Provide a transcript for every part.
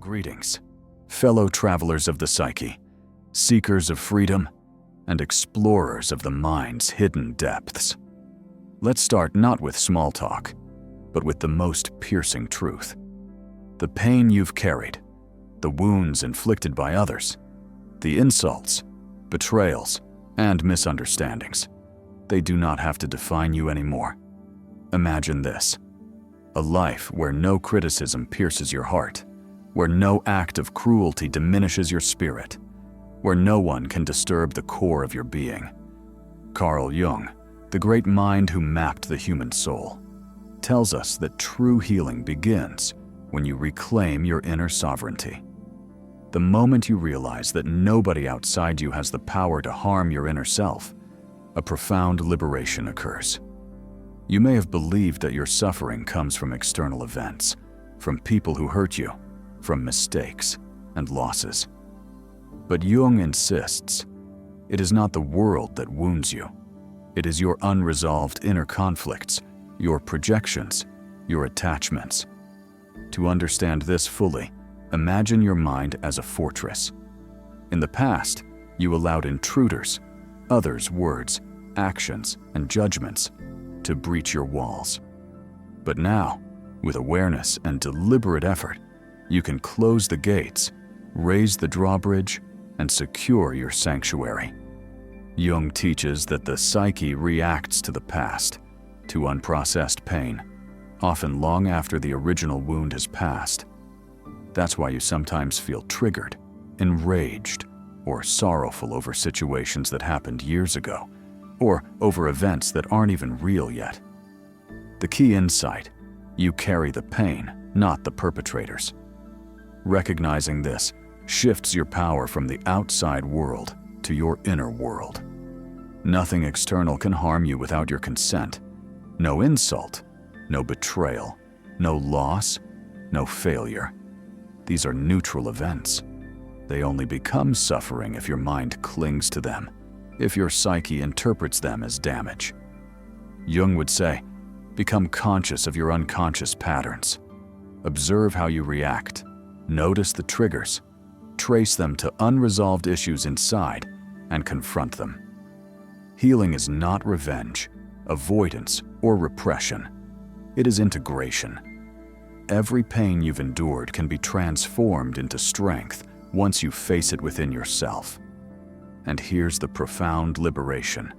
Greetings, fellow travelers of the psyche, seekers of freedom, and explorers of the mind's hidden depths. Let's start not with small talk, but with the most piercing truth. The pain you've carried, the wounds inflicted by others, the insults, betrayals, and misunderstandings, they do not have to define you anymore. Imagine this: a life where no criticism pierces your heart, where no act of cruelty diminishes your spirit, where no one can disturb the core of your being. Carl Jung, the great mind who mapped the human soul, tells us that true healing begins when you reclaim your inner sovereignty. The moment you realize that nobody outside you has the power to harm your inner self, a profound liberation occurs. You may have believed that your suffering comes from external events, from people who hurt you, from mistakes and losses. But Jung insists, it is not the world that wounds you. It is your unresolved inner conflicts, your projections, your attachments. To understand this fully, imagine your mind as a fortress. In the past, you allowed intruders, others' words, actions, and judgments to breach your walls. But now, with awareness and deliberate effort, you can close the gates, raise the drawbridge, and secure your sanctuary. Jung teaches that the psyche reacts to the past, to unprocessed pain, often long after the original wound has passed. That's why you sometimes feel triggered, enraged, or sorrowful over situations that happened years ago, or over events that aren't even real yet. The key insight: you carry the pain, not the perpetrators. Recognizing this shifts your power from the outside world to your inner world. Nothing external can harm you without your consent. No insult, no betrayal, no loss, no failure. These are neutral events. They only become suffering if your mind clings to them, if your psyche interprets them as damage. Jung would say, become conscious of your unconscious patterns. Observe how you react. Notice the triggers. Trace them to unresolved issues inside and confront them. Healing is not revenge, avoidance, or repression. It is integration. Every pain you've endured can be transformed into strength once you face it within yourself. And here's the profound liberation.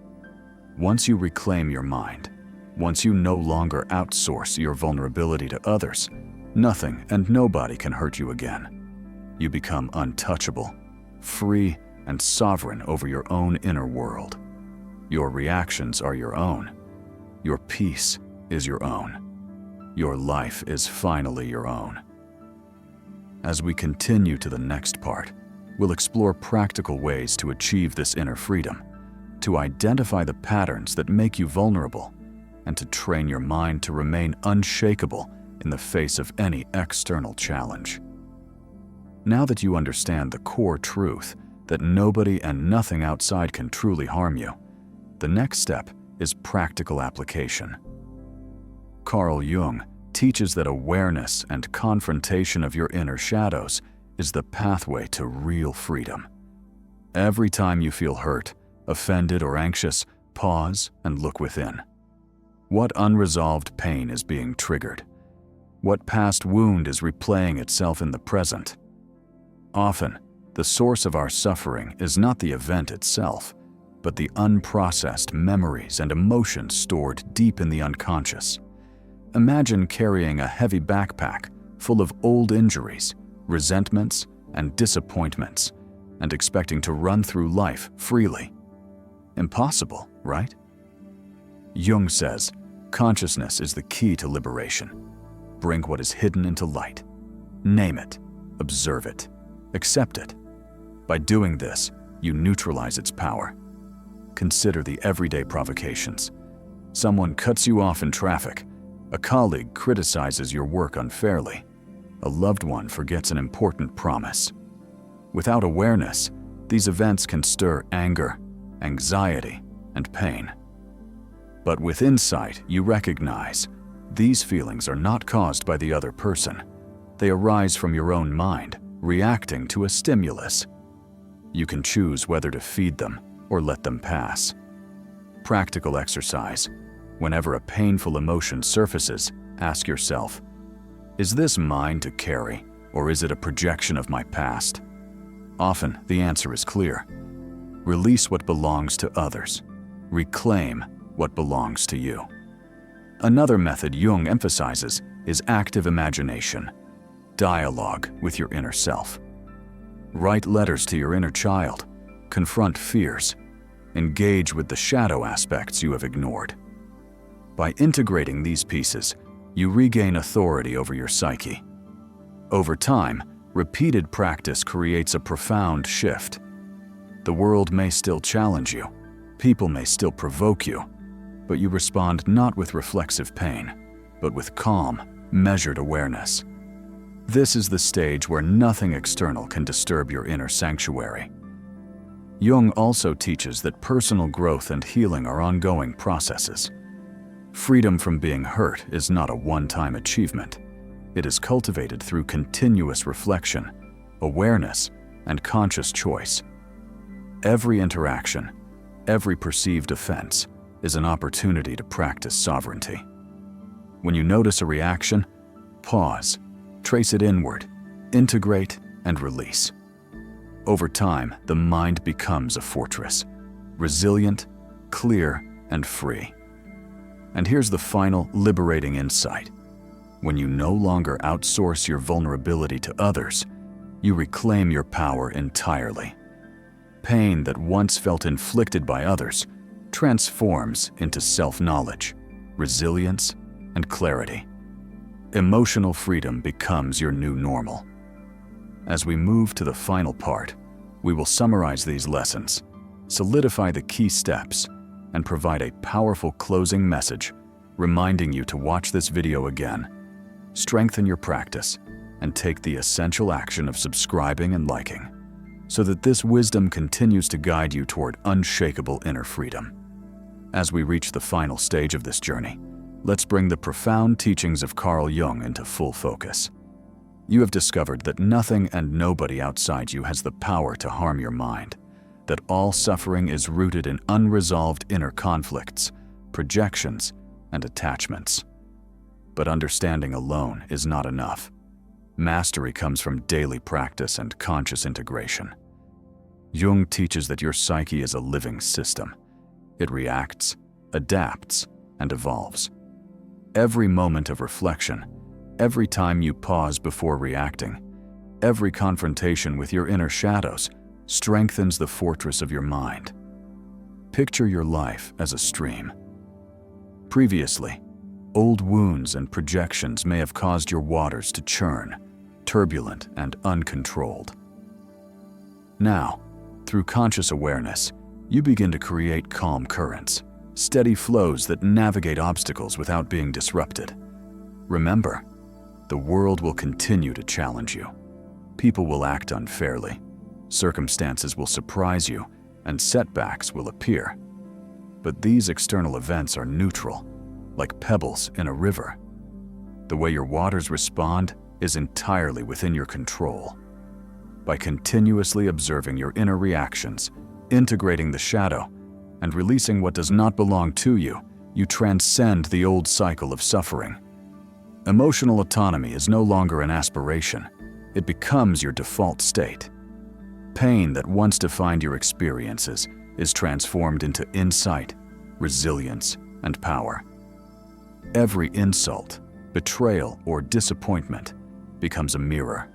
Once you reclaim your mind, once you no longer outsource your vulnerability to others, nothing and nobody can hurt you again. You become untouchable, free, and sovereign over your own inner world. Your reactions are your own. Your peace is your own. Your life is finally your own. As we continue to the next part, we'll explore practical ways to achieve this inner freedom, to identify the patterns that make you vulnerable, and to train your mind to remain unshakable in the face of any external challenge. Now that you understand the core truth that nobody and nothing outside can truly harm you, the next step is practical application. Carl Jung teaches that awareness and confrontation of your inner shadows is the pathway to real freedom. Every time you feel hurt, offended, or anxious, pause and look within. What unresolved pain is being triggered? What past wound is replaying itself in the present? Often, the source of our suffering is not the event itself, but the unprocessed memories and emotions stored deep in the unconscious. Imagine carrying a heavy backpack full of old injuries, resentments, and disappointments, and expecting to run through life freely. Impossible, right? Jung says, consciousness is the key to liberation. Bring what is hidden into light. Name it, observe it, accept it. By doing this, you neutralize its power. Consider the everyday provocations. Someone cuts you off in traffic. A colleague criticizes your work unfairly. A loved one forgets an important promise. Without awareness, these events can stir anger, anxiety, and pain. But with insight, you recognize these feelings are not caused by the other person. They arise from your own mind, reacting to a stimulus. You can choose whether to feed them or let them pass. Practical exercise. Whenever a painful emotion surfaces, ask yourself, is this mine to carry, or is it a projection of my past? Often, the answer is clear. Release what belongs to others. Reclaim what belongs to you. Another method Jung emphasizes is active imagination, dialogue with your inner self. Write letters to your inner child, confront fears, engage with the shadow aspects you have ignored. By integrating these pieces, you regain authority over your psyche. Over time, repeated practice creates a profound shift. The world may still challenge you, people may still provoke you, but you respond not with reflexive pain, but with calm, measured awareness. This is the stage where nothing external can disturb your inner sanctuary. Jung also teaches that personal growth and healing are ongoing processes. Freedom from being hurt is not a one-time achievement. It is cultivated through continuous reflection, awareness, and conscious choice. Every interaction, every perceived offense, is an opportunity to practice sovereignty. When you notice a reaction, pause, trace it inward, integrate, and release. Over time, the mind becomes a fortress, resilient, clear, and free. And here's the final liberating insight. When you no longer outsource your vulnerability to others, you reclaim your power entirely. Pain that once felt inflicted by others transforms into self-knowledge, resilience, and clarity. Emotional freedom becomes your new normal. As we move to the final part, we will summarize these lessons, solidify the key steps, and provide a powerful closing message, reminding you to watch this video again, strengthen your practice, and take the essential action of subscribing and liking, so that this wisdom continues to guide you toward unshakable inner freedom. As we reach the final stage of this journey, let's bring the profound teachings of Carl Jung into full focus. You have discovered that nothing and nobody outside you has the power to harm your mind, that all suffering is rooted in unresolved inner conflicts, projections, and attachments. But understanding alone is not enough. Mastery comes from daily practice and conscious integration. Jung teaches that your psyche is a living system. It reacts, adapts, and evolves. Every moment of reflection, every time you pause before reacting, every confrontation with your inner shadows strengthens the fortress of your mind. Picture your life as a stream. Previously, old wounds and projections may have caused your waters to churn, turbulent and uncontrolled. Now, through conscious awareness, you begin to create calm currents, steady flows that navigate obstacles without being disrupted. Remember, the world will continue to challenge you. People will act unfairly. Circumstances will surprise you, and setbacks will appear. But these external events are neutral, like pebbles in a river. The way your waters respond is entirely within your control. By continuously observing your inner reactions, integrating the shadow, and releasing what does not belong to you, you transcend the old cycle of suffering. Emotional autonomy is no longer an aspiration. It becomes your default state. Pain that once defined your experiences is transformed into insight, resilience, and power. Every insult, betrayal, or disappointment becomes a mirror,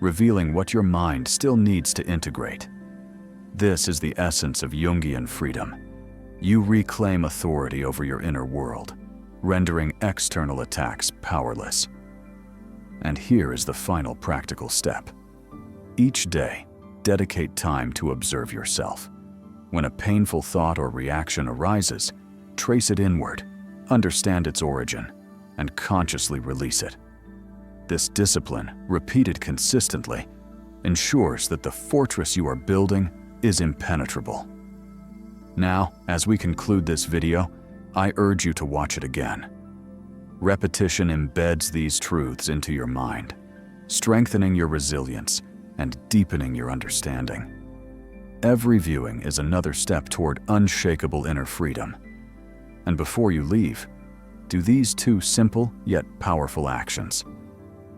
revealing what your mind still needs to integrate. This is the essence of Jungian freedom. You reclaim authority over your inner world, rendering external attacks powerless. And here is the final practical step. Each day, dedicate time to observe yourself. When a painful thought or reaction arises, trace it inward, understand its origin, and consciously release it. This discipline, repeated consistently, ensures that the fortress you are building is impenetrable. Now, as we conclude this video, I urge you to watch it again. Repetition embeds these truths into your mind, strengthening your resilience and deepening your understanding. Every viewing is another step toward unshakable inner freedom. And before you leave, do these two simple yet powerful actions.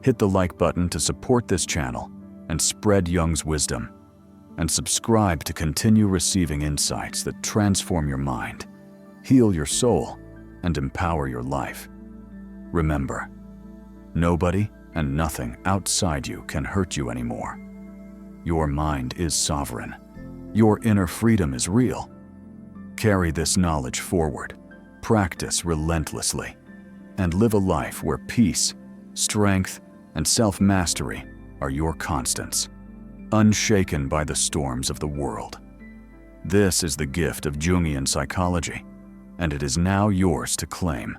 Hit the like button to support this channel and spread Jung's wisdom, and subscribe to continue receiving insights that transform your mind, heal your soul, and empower your life. Remember, nobody and nothing outside you can hurt you anymore. Your mind is sovereign. Your inner freedom is real. Carry this knowledge forward, practice relentlessly, and live a life where peace, strength, and self-mastery are your constants, unshaken by the storms of the world. This is the gift of Jungian psychology, and it is now yours to claim.